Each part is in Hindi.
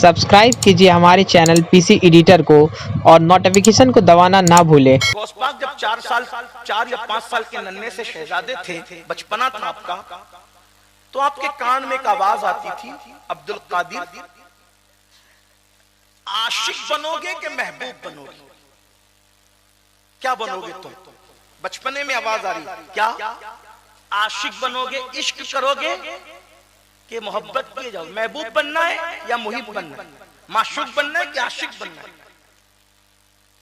सब्सक्राइब कीजिए हमारे चैनल पीसी एडिटर को और नोटिफिकेशन को दबाना ना भूलें। गौस पाक जब 4 या 5 साल के नन्हे से शहजादे थे, बचपना था आपका, तो आपके कान में एक आवाज आती थी, अब्दुल कादिर, आशिक बनोगे कि महबूब बनोगे? क्या बनोगे तुम? बचपने में आवाज आ रही, क्या आशिक बनोगे, इश्क करोगे कि मोहब्बत किए जाओ? महबूब बनना है या मुहिब बनना है? माशूक बनना है कि आशिक बनना है?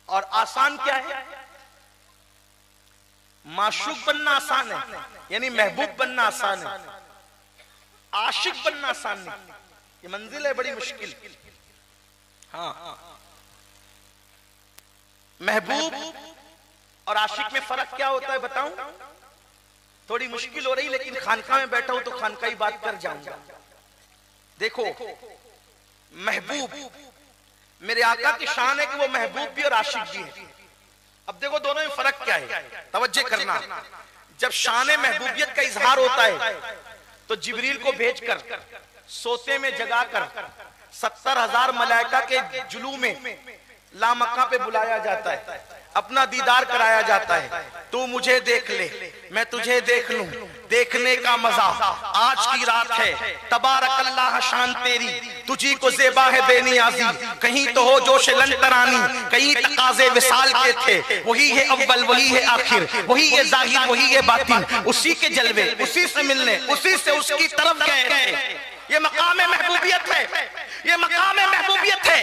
और आसान क्या है? माशूक बनना आसान है, यानी महबूब बनना आसान है, आशिक बनना आसान नहीं। ये मंजिल है बड़ी मुश्किल। हाँ, महबूब और आशिक में फर्क क्या होता है बताऊं? थोड़ी मुश्किल हो रही, लेकिन खानका में बैठा हूं तो खानका ही बात कर जाऊंगा। देखो, महबूब मेरे आका की शान है कि वो महबूब भी और आशिक भी है। अब देखो दोनों में फर्क क्या है, तवज्जो करना। जब शान महबूबियत का इजहार होता है तो जिब्रील को भेजकर सोते में जगाकर 70,000 मलाइका के जुलू में लामक्का पे बुलाया जाता है, अपना दीदार कराया जाता है। तू मुझे देख ले, मैं तुझे देख लूं, देखने का मजा आज की रात है। तबारक अल्लाह शान तेरी, तुझी को ज़ेबा है बेनियाजी। कहीं तो हो जोश लंतरानी, कहीं तकाज़े विसाल के थे। वही है अव्वल, वही है आखिर, वही है जाहिर, वही है बातिन। उसी के जलवे, उसी से मिलने, उसी से उसकी तरफ गए थे। ये मकाम महबूबियत है, ये मकाम महबूबियत है।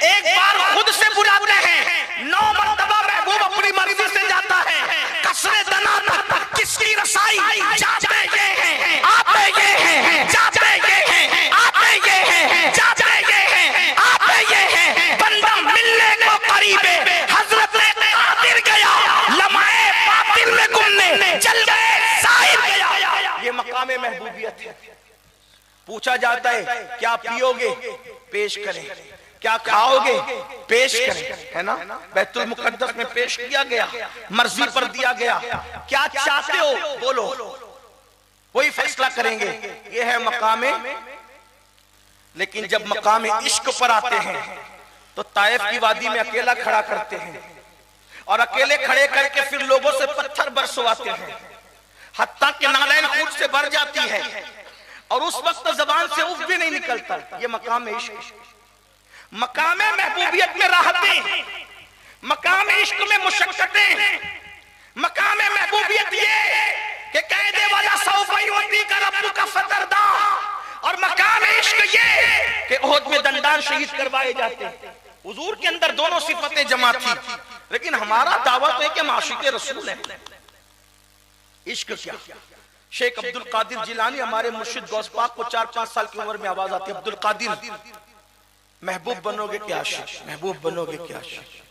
एक बार खुद से बुलाते हैं, 9 मरतबा महबूब अपनी मर्जी से जाता है। कसरे दना तक किसकी रसाई, जाते ये हैं, आते ये हैं, जाते ये हैं, आते ये हैं, जाते ये हैं, आते ये हैं। बंदा मिलने को करीबे, हजरत कादिर गया, लम्हे बातिल में गुमने चल गए, साहिब गया। ये मकाम महबूबियत है। पूछा जाता है क्या पियोगे, पेश करें, क्या खाओगे, पेश करें, है ना? बैतुल मुकद्दस में पेश किया गया, मर्जी पर दिया गया। क्या चाहते हो बोलो, वही फैसला करेंगे। ये है मकामे। लेकिन जब मकामे इश्क पर आते हैं तो ताइफ की वादी में अकेला खड़ा करते हैं और अकेले खड़े करके फिर लोगों से पत्थर बरसवाते हैं, हत्ता के नालैन खून से भर जाती है और उस वक्त जबान से उफ भी नहीं निकलता। ये मकाम इश्क। मकाम महबूबियत में राहतें, मकाम इश्क में मुशक्कतें। मकाम महबूबियत ये कि कहने वाला सौफई होती का रब्बु का फतरदा, और मकाम इश्क ये कि ओहद में दंडान शहीद करवाए जाते हैं। हुजूर के अंदर दोनों सिफतें जमा थी, लेकिन हमारा दावा तो है कि हम आशिक़े रसूल हैं। इश्क क्या? शेख अब्दुल कादिर जिलानी हमारे मुर्शिद गौस पाक को 4-5 साल की उम्र में आवाज आती है, अब्दुल कादिर महबूब बनोगे क्या आशिक, महबूब बनोगे क्या आशिक?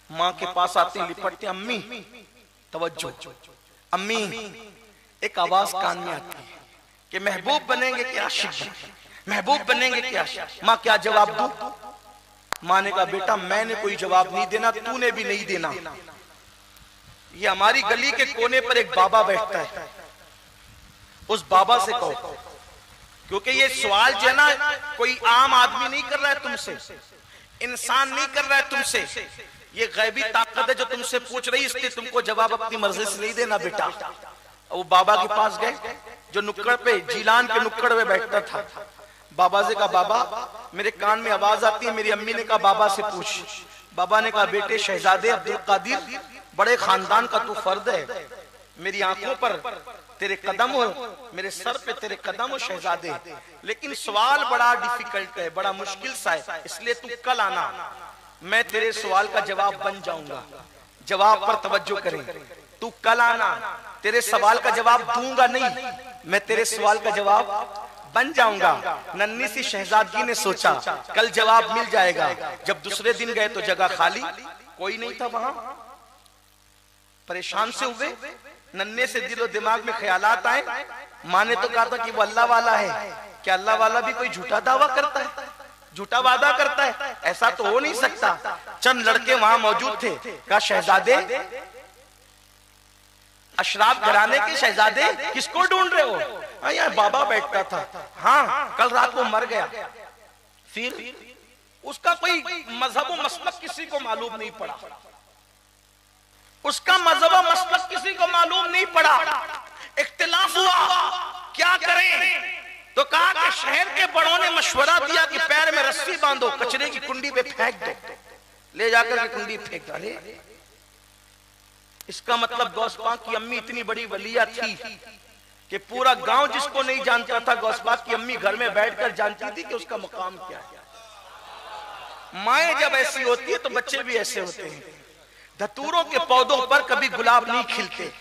माँ के पास आते हैं, लिपटते, अम्मी तवज्जो, अम्मी, एक आवाज कान में आती है कि महबूब बनेंगे क्या आशिक, महबूब बनेंगे क्या आशिक? माँ क्या जवाब दूं? माँ ने कहा बेटा मैंने कोई जवाब नहीं देना, तूने भी नहीं देना। ये हमारी गली के कोने पर एक बाबा बैठता है, उस बाबा से कहो, क्योंकि ये सवाल जो है ना कोई आम आदमी नहीं कर रहा है तुमसे, इंसान नहीं कर रहा है तुमसे, ये गैबी ताकत है जो तुमसे पूछ रही है, इसलिए तुमको जवाब अपनी मर्जी से नहीं देना बेटा। वो बाबा के पास गए जो नुक्कड़ पे, जिलान के नुक्कड़ पे बैठता था। बाबा से कहा बाबा मेरे कान में आवाज आती है। मेरी अम्मी ने कहा बाबा से पूछ। बाबा ने कहा बेटे शहजादे अब्दुल कादिर, बड़े खानदान का तू फर्द है, मेरी आंखों पर तेरे कदम हो, मेरे सर पे तेरे कदम हो शहजादे, लेकिन सवाल बड़ा डिफिकल्ट है, बड़ा मुश्किल सा है, इसलिए तू कल आना, मैं तेरे सवाल का जवाब बन जाऊंगा। जवाब पर तवज्जो करें, तू कल आना, तेरे सवाल का जवाब दूंगा नहीं, मैं तेरे सवाल का जवाब बन जाऊंगा। नन्ही सी शहजादगी ने सोचा कल जवाब मिल जाएगा। जब दूसरे दिन गए तो जगह खाली, कोई नहीं था वहां। परेशान से हुए, नन्हे से दिलो दिमाग में ख्यालात आए। माँ ने तो कहा था कि वो अल्लाह वाला है, क्या अल्लाह वाला भी कोई झूठा दावा करता है, झूठा वादा करता है? ऐसा तो हो नहीं सकता। चंद लड़के वहां मौजूद थे, कहा शहजादे, अशराफ घराने के शहजादे किसको ढूंढ रहे हो? यहाँ बाबा बैठता था, हाँ कल रात को मर गया। फिर उसका कोई मजहब व मसलक किसी को मालूम नहीं पड़ा, उसका मजहब व मसलक किसी को मालूम नहीं पड़ा। इख्तिलाफ हुआ, क्या करें? तो कहा कि शहर के बड़ों ने मशवरा दिया कि पैर में रस्सी बांधो, कचरे की कुंडी पे फेंक दो, ले जाकर के कुंडी फेंक डाले। इसका मतलब गौस पाक की अम्मी इतनी बड़ी वलिया थी कि पूरा गांव जिसको नहीं जानता था, गौस पाक की अम्मी घर में बैठकर जानती थी कि उसका मकाम क्या है। माएं जब ऐसी होती है तो बच्चे भी ऐसे होते हैं। धतूरों के पौधों पर कभी गुलाब नहीं खिलते।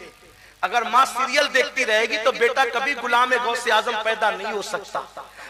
अगर माँ सीरियल देखती रहेगी तो बेटा कभी गुलाम गौसे आजम पैदा नहीं हो सकता।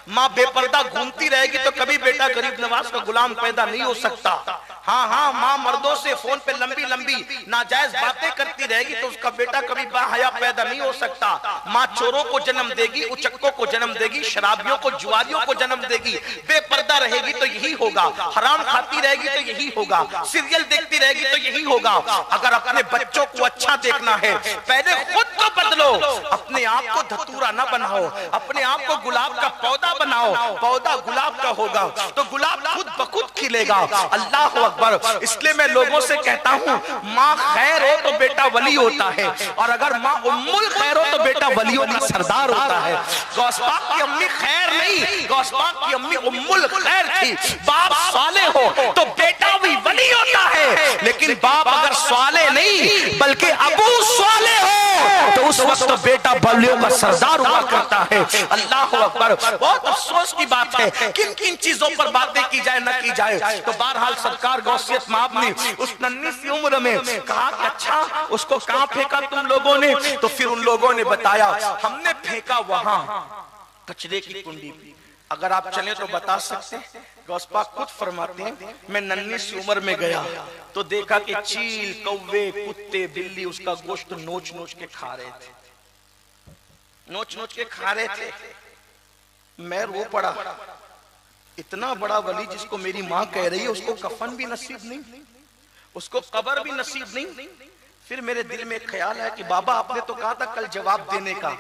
माँ बेपर्दा घूमती रहेगी तो कभी बेटा गरीब नवाज का गुलाम पैदा नहीं हो सकता। हाँ हाँ, माँ मर्दों से फोन पे लंबी लंबी नाजायज बातें करती रहेगी तो उसका बेटा कभी बाहया पैदा नहीं हो सकता। माँ चोरों को जन्म देगी, उचक्कों को जन्म देगी, शराबियों को, जुआरियों को जन्म देगी। बेपर्दा रहेगी तो यही होगा, हराम खाती रहेगी तो यही होगा, सीरियल देखती रहेगी तो यही होगा। अगर अपने बच्चों को अच्छा देखना है, पहले खुद को बदलो, अपने आप को धतूरा न बनाओ, अपने आप को गुलाब का पौधा बनाओ। पौधा गुलाब का होगा तो गुलाब खुद ब खुद खिलेगा। अल्लाह अकबर। इसलिए मैं लोगों से कहता हूँ, माँ खैर हो तो बेटा वली होता है, और अगर माँ उम्मुल खैर हो तो बेटा वलियों का सरदार होता है। गौस पाक की अम्मी खैर नहीं, गौस पाक की अम्मी उम्मुल खैर थी। बाप साले हो तो बेटा भी वली होता है, लेकिन बाप अगर साले नहीं बल्कि अबू साले हो तो उस वक्त बेटा वलियों का सरदार हुआ करता है। अल्लाह अकबर। बहुत अफसोस की बात है, किन किन चीजों पर बातें की जाए न की जाए। तो बहरहाल सरकार गौसियत माब ने उस नन्ही सी उम्र में कहा कि अच्छा उसको कहां फेंका तुम लोगों ने? तो फिर उन लोगों ने बताया, हमने फेंका वहां कचरे की कुंडी पे। अगर आप चले तो बता सकते हैं, गौस पाक खुद फरमाते हैं, मैं नन्ही सी उम्र में गया तो देखा कि चील, कौवे, कुत्ते, बिल्ली उसका गोश्त नोच नोच के खा रहे थे, नोच नोच के खा रहे थे। मैं रो पड़ा। इतना बड़ा वली जिसको मेरी माँ कह रही है, उसको कफन भी नसीब नहीं, उसको कब्र भी नसीब नहीं। फिर मेरे दिल में एक ख्याल है कि बाबा आपने तो कहा था कल जवाब देने का,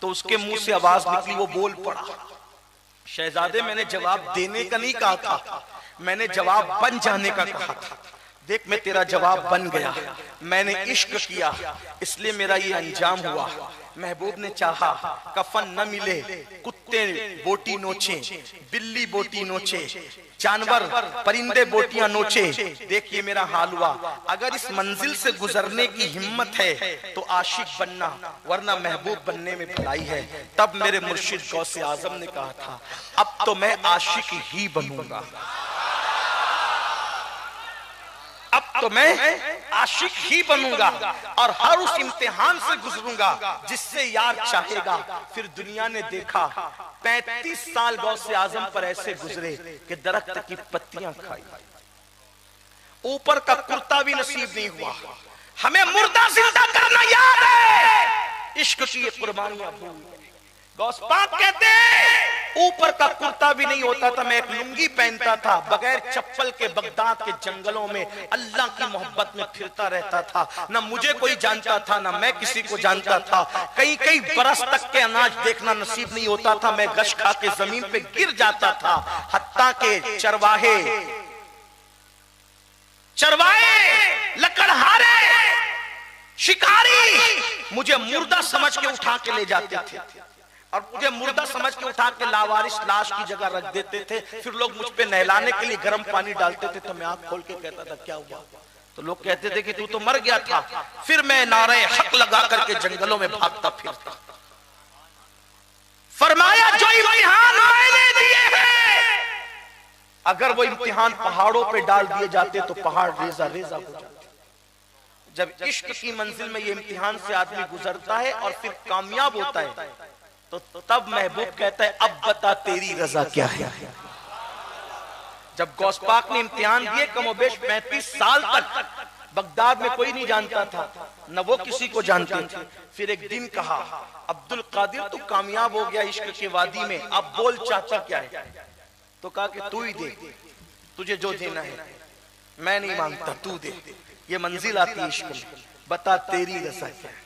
तो उसके मुंह से आवाज निकली, वो बोल पड़ा, शहजादे मैंने जवाब देने का नहीं कहा था, मैंने जवाब बन जाने का कहा था। देख मैं तेरा जवाब बन गया, मैंने इश्क किया इसलिए मेरा ये अंजाम हुआ। महबूब ने चाहा कफन न मिले, कुत्ते बोटी नोचे, बिल्ली बोटी नोचे, जानवर परिंदे बोटियां नोचे। देखिए मेरा हाल हुआ। अगर इस मंजिल से गुजरने की हिम्मत है तो आशिक बनना, वरना महबूब बनने में भलाई है। तब मेरे मुर्शिद गौसे आजम ने कहा था, अब तो मैं आशिक ही बनूंगा, अब तो मैं आशिक ही बनूंगा और हर उस इम्तिहान से गुजरूंगा जिससे यार चाहेगा। फिर दुनिया ने देखा 35 साल गौसे आजम पर ऐसे गुजरे कि दरख्त की पत्तियां खाई, ऊपर का कुर्ता भी नसीब नहीं हुआ। हमें मुर्दा जिंदा करना याद है, इश्क की ये कुर्बानियां भूल। गौस पाक कहते हैं ऊपर का कुर्ता भी नहीं होता था, मैं एक लुंगी पहनता था, बगैर चप्पल के बगदाद के जंगलों में अल्लाह की मोहब्बत में फिरता रहता था। ना मुझे कोई जानता था, ना मैं किसी को जानता था। कई कई बरस तक के अनाज देखना नसीब नहीं होता था, मैं गश खा के जमीन पे गिर जाता था। हत्ता के चरवाहे, लकड़हारे, शिकारी मुझे मुर्दा समझ के उठा के ले जाते थे और मुझे मुर्दा समझ के उठा के लावारिस लाश की जगह रख देते थे। फिर लोग मुझ पे नहलाने के लिए गर्म पानी डालते थे तो मैं आंख खोल के कहता था क्या हुआ? तो लोग कहते थे कि तू तो मर गया था। फिर मैं नारे हक लगा करके जंगलों में भागता फिरता। फरमाया जो इम्तिहान मैंने दिए हैं, अगर वो इम्तिहान पहाड़ों पे डाल दिए जाते तो पहाड़ रेजा रेजा हो जाते। जब इश्क की मंजिल में ये इम्तिहान से आदमी गुजरता है और फिर कामयाब होता है तो तब महबूब कहता है अब बता तेरी रजा क्या है। जब गौस पाक ने इम्तिहान दिए, कमोबेश 35 साल तक बगदाद में कोई नहीं जानता था, न वो किसी को जानते थे। फिर एक दिन कहा अब्दुल कादिर तू कामयाब हो गया इश्क की वादी में, अब बोल चाहता क्या है? तो कहा कि तू ही दे, तुझे जो देना है मैं नहीं मांगता, तू दे। ये मंजिल आती है इश्क में, बता तेरी रजा क्या है।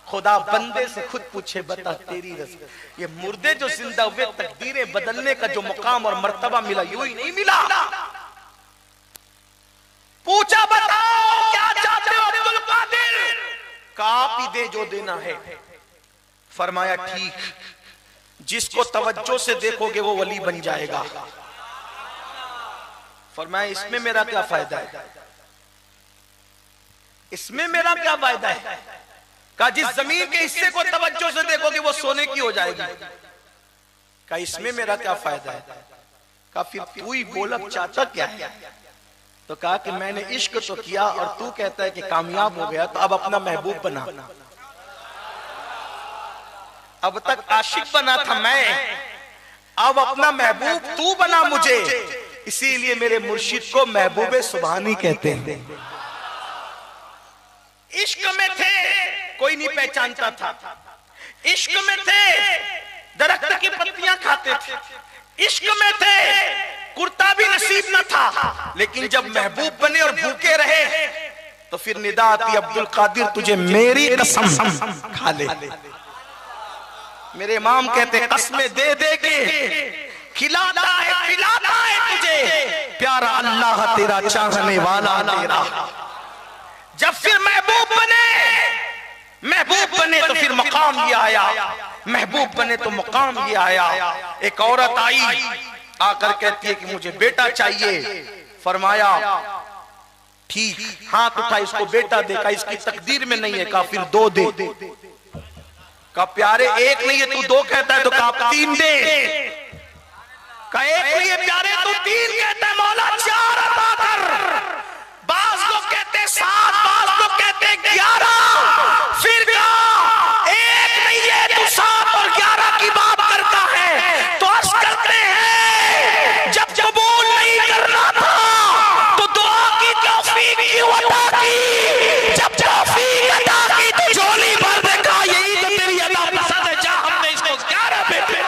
खुदा बंदे से खुद पूछे बता तेरी रजा। ये मुर्दे जो जिंदा हुए, तकदीरें बदलने का जो मुकाम और मर्तबा मिला यूं ही नहीं मिला। आप ही दे जो देना है। फरमाया ठीक, जिसको तवज्जो से देखोगे वो वली बन जाएगा। फरमाया इसमें मेरा क्या फायदा है, इसमें मेरा क्या फायदा है। कहा जिस जमीन के हिस्से को तवज्जो से देखोगे वो सोने की हो जाएगी। कहा इसमें मेरा क्या फायदा है। कहा फिर तू ही बोल अब चाहता क्या है। तो कहा कि मैंने इश्क तो किया और तू कहता है कि कामयाब हो गया, तो अब अपना महबूब बना। अब तक आशिक बना था मैं, अब अपना महबूब तू बना मुझे। इसीलिए मेरे मुर्शिद को महबूबे सुभानी कहते हैं। इश्क में थे कोई नहीं पहचानता था, इश्क में थे दरख्त की पत्तियां खाते थे, इश्क में थे कुर्ता भी नसीब न था, लेकिन जब महबूब बने और भूखे रहे तो फिर निदा आती अब्दुल कादिर तुझे मेरी कसम खा ले। मेरे इमाम कहते कसमें दे दे के खिलाता है पिलाता है तुझे प्यारा अल्लाह तेरा चाहने वाला तेरा। जब फिर महबूब बने तो फिर मकाम ये आया, महबूब बने तो मकाम ये आया। एक औरत आई आकर कहती है कि मुझे बेटा चाहिए। फरमाया ठीक, हाथ उठा इसको बेटा देखा, इसकी तकदीर में नहीं है। कहा फिर दो दे। कहा प्यारे एक नहीं है तू दो कहता है, तो कहा तीन दे। कहा एक नहीं है प्यारे तू तीन कहता है, मौला चार अता कर। बाज लोग कहते 7, बाज लोग कहते 11। फिर कहा एक नहीं है तू 7 और 11 की बात करता है। तो अर्ज करते हैं जब कबूल नहीं करना था तो दुआ की तौफीक क्यों अता की। जब तौफीक अता की तो झोली भर देखा, यही तो तेरी अदा पसंद है। जा हमने इसको 11 बेटे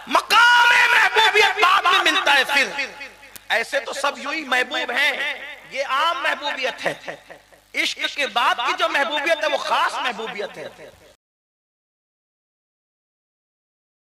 मकाम महबूबियत बाद में मिलता है। फिर ऐसे तो सब यूं ही महबूब हैं, ये आम महबूबियत है। इश्क के बाद की जो महबूबियत है वो खास महबूबियत है।